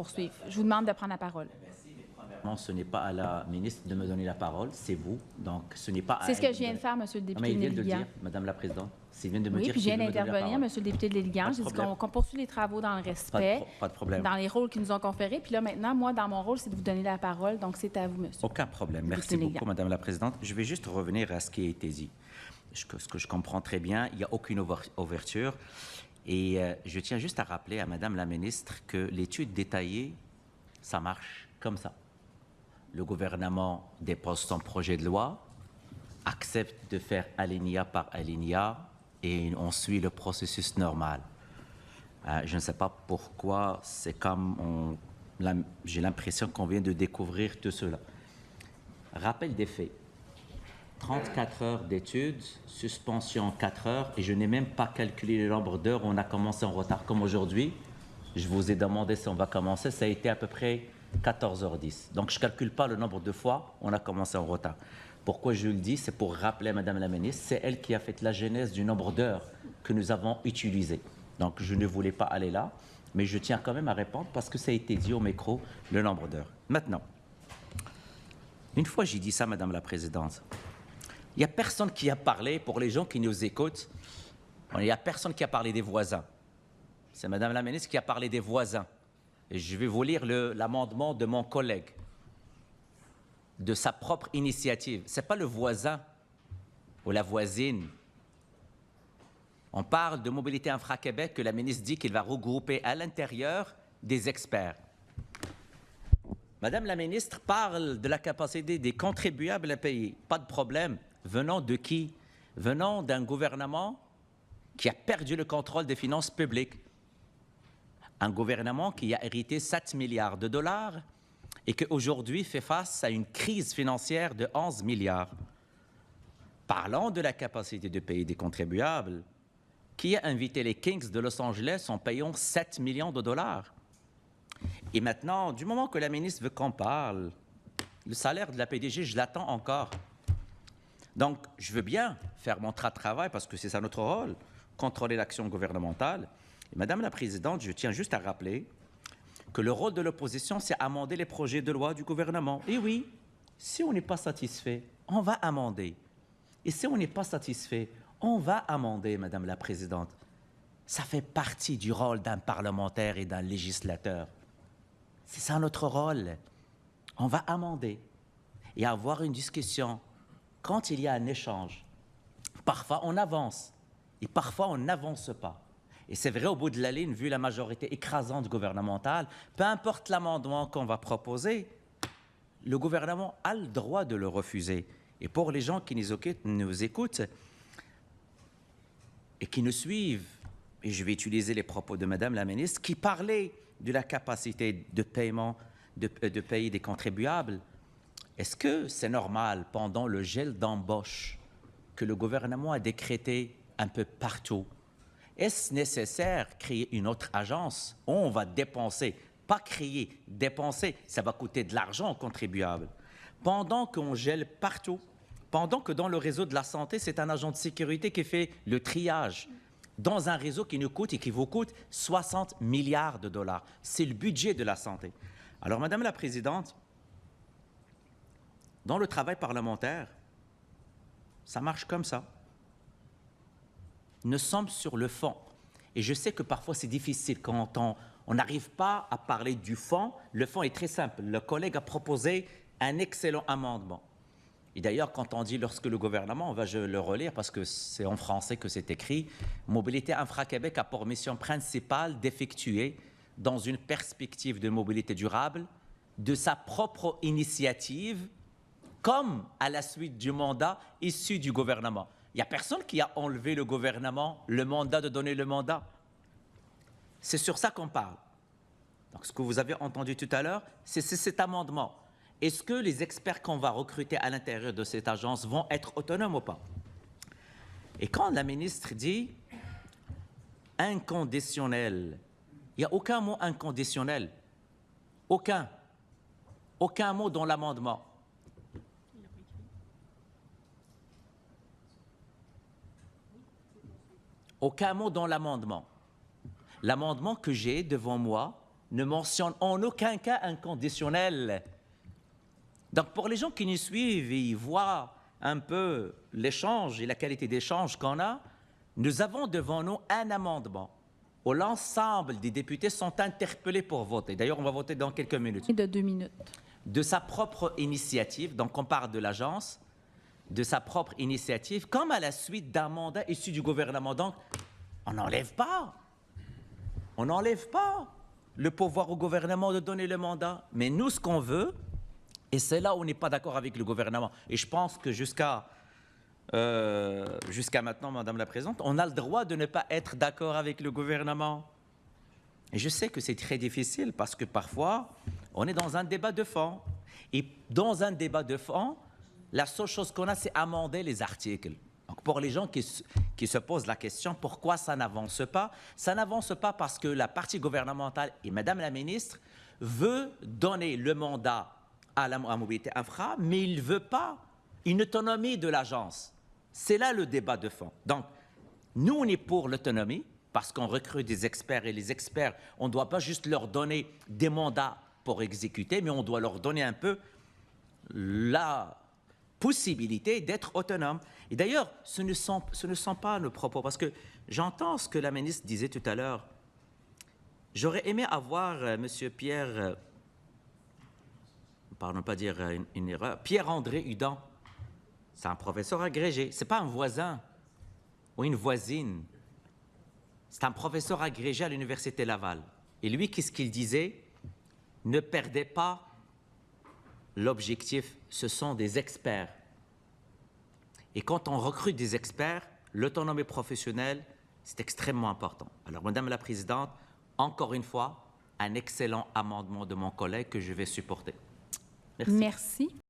poursuivre. Je vous demande de prendre la parole. Non, ce n'est pas à la ministre de me donner la parole, c'est vous. Donc, ce n'est pas à C'est ce que elle je viens de faire, Monsieur le député mais il vient de le Léligan. dire, Madame la Présidente. Il vient de me Oui, dire puis je qu'il viens veut me donner la d'intervenir, parole. Monsieur le député Léligan. Pas de J'ai dit problème. qu'on poursuit les travaux dans le respect, Pas de problème. dans les rôles qu'ils nous ont conférés. Puis là, maintenant, moi, dans mon rôle, c'est de vous donner la parole. Donc, c'est à vous, Monsieur. Aucun problème. Merci beaucoup, Madame la Présidente. Je vais juste revenir à ce qui a été dit. Ce que je comprends très bien, il n'y a aucune ouverture. Et je tiens juste à rappeler à Madame la ministre que l'étude détaillée, ça marche comme ça. Le gouvernement dépose son projet de loi, accepte de faire alinéa par alinéa et on suit le processus normal. Je ne sais pas pourquoi, c'est comme j'ai l'impression qu'on vient de découvrir tout cela. Rappel des faits. 34 heures d'études, suspension 4 heures, et je n'ai même pas calculé le nombre d'heures où on a commencé en retard. Comme aujourd'hui, je vous ai demandé si on va commencer, ça a été à peu près 14h10. Donc, je ne calcule pas le nombre de fois où on a commencé en retard. Pourquoi je le dis? C'est pour rappeler à Madame la ministre, c'est elle qui a fait la genèse du nombre d'heures que nous avons utilisées. Donc, je ne voulais pas aller là, mais je tiens quand même à répondre parce que ça a été dit au micro, le nombre d'heures. Maintenant, une fois j'ai dit ça, Madame la Présidente, il n'y a personne qui a parlé, pour les gens qui nous écoutent, il n'y a personne qui a parlé des voisins. C'est Madame la ministre qui a parlé des voisins. Et je vais vous lire l'amendement de mon collègue, de sa propre initiative. Ce n'est pas le voisin ou la voisine. On parle de mobilité infra-Québec que la ministre dit qu'il va regrouper à l'intérieur des experts. Madame la ministre parle de la capacité des contribuables à payer. Pas de problème. Venant de qui? Venant d'un gouvernement qui a perdu le contrôle des finances publiques. Un gouvernement qui a hérité 7 milliards de dollars et qui aujourd'hui fait face à une crise financière de 11 milliards. Parlant de la capacité de payer des contribuables, qui a invité les Kings de Los Angeles en payant 7 millions de dollars? Et maintenant, du moment que la ministre veut qu'on parle, le salaire de la PDG, je l'attends encore. Donc, je veux bien faire mon travail parce que c'est ça notre rôle, contrôler l'action gouvernementale. Et Madame la Présidente, je tiens juste à rappeler que le rôle de l'opposition, c'est amender les projets de loi du gouvernement. Et oui, si on n'est pas satisfait, on va amender. Et si on n'est pas satisfait, on va amender, Madame la Présidente. Ça fait partie du rôle d'un parlementaire et d'un législateur. C'est ça notre rôle. On va amender et avoir une discussion. Quand il y a un échange, parfois on avance et parfois on n'avance pas. Et c'est vrai, au bout de la ligne, vu la majorité écrasante gouvernementale, peu importe l'amendement qu'on va proposer, le gouvernement a le droit de le refuser. Et pour les gens qui nous écoutent et qui nous suivent, et je vais utiliser les propos de Madame la ministre, qui parlait de la capacité de paiement, de payer des contribuables, est-ce que c'est normal, pendant le gel d'embauche que le gouvernement a décrété un peu partout, est-ce nécessaire de créer une autre agence où on va dépenser, pas créer, dépenser, ça va coûter de l'argent aux contribuables, pendant qu'on gèle partout, pendant que dans le réseau de la santé, c'est un agent de sécurité qui fait le triage dans un réseau qui nous coûte et qui vous coûte 60 milliards de dollars. C'est le budget de la santé. Alors, Madame la Présidente, dans le travail parlementaire, ça marche comme ça. Nous sommes sur le fond. Et je sais que parfois c'est difficile quand on n'arrive pas à parler du fond. Le fond est très simple. Le collègue a proposé un excellent amendement. Et d'ailleurs, quand on dit lorsque le gouvernement, je vais le relire parce que c'est en français que c'est écrit, Mobilité Infra-Québec a pour mission principale d'effectuer, dans une perspective de mobilité durable, de sa propre initiative, comme à la suite du mandat issu du gouvernement. Il n'y a personne qui a enlevé le gouvernement, le mandat de donner le mandat. C'est sur ça qu'on parle. Donc, ce que vous avez entendu tout à l'heure, c'est cet amendement. Est-ce que les experts qu'on va recruter à l'intérieur de cette agence vont être autonomes ou pas? Et quand la ministre dit inconditionnel, il n'y a aucun mot inconditionnel. Aucun. Aucun mot dans l'amendement. Aucun mot dans l'amendement. L'amendement que j'ai devant moi ne mentionne en aucun cas un conditionnel. Donc, pour les gens qui nous suivent et ils voient un peu l'échange et la qualité d'échange qu'on a, nous avons devant nous un amendement où l'ensemble des députés sont interpellés pour voter. D'ailleurs, on va voter dans quelques minutes. De 2 minutes. De sa propre initiative, donc on parle de l'agence, de sa propre initiative, comme à la suite d'un mandat issu du gouvernement. Donc, on n'enlève pas. On n'enlève pas le pouvoir au gouvernement de donner le mandat. Mais nous, ce qu'on veut, et c'est là où on n'est pas d'accord avec le gouvernement, et je pense que jusqu'à maintenant, Madame la Présidente, on a le droit de ne pas être d'accord avec le gouvernement. Et je sais que c'est très difficile parce que parfois, on est dans un débat de fond. Et dans un débat de fond, la seule chose qu'on a, c'est amender les articles. Donc pour les gens qui se posent la question, pourquoi ça n'avance pas? Ça n'avance pas parce que la partie gouvernementale et Madame la Ministre veut donner le mandat à la mobilité infra, mais il ne veut pas une autonomie de l'agence. C'est là le débat de fond. Donc, nous, on est pour l'autonomie, parce qu'on recrute des experts, et les experts, on ne doit pas juste leur donner des mandats pour exécuter, mais on doit leur donner un peu la possibilité d'être autonome. Et d'ailleurs, ce ne sont pas nos propos, parce que j'entends ce que la ministre disait tout à l'heure. J'aurais aimé avoir M. Pierre, pardon, pas dire une erreur, Pierre-André Hudon. C'est un professeur agrégé, ce n'est pas un voisin ou une voisine. C'est un professeur agrégé à l'Université Laval. Et lui, qu'est-ce qu'il disait? Ne perdez pas l'objectif, ce sont des experts. Et quand on recrute des experts, l'autonomie professionnelle, c'est extrêmement important. Alors, Madame la Présidente, encore une fois, un excellent amendement de mon collègue que je vais supporter. Merci. Merci.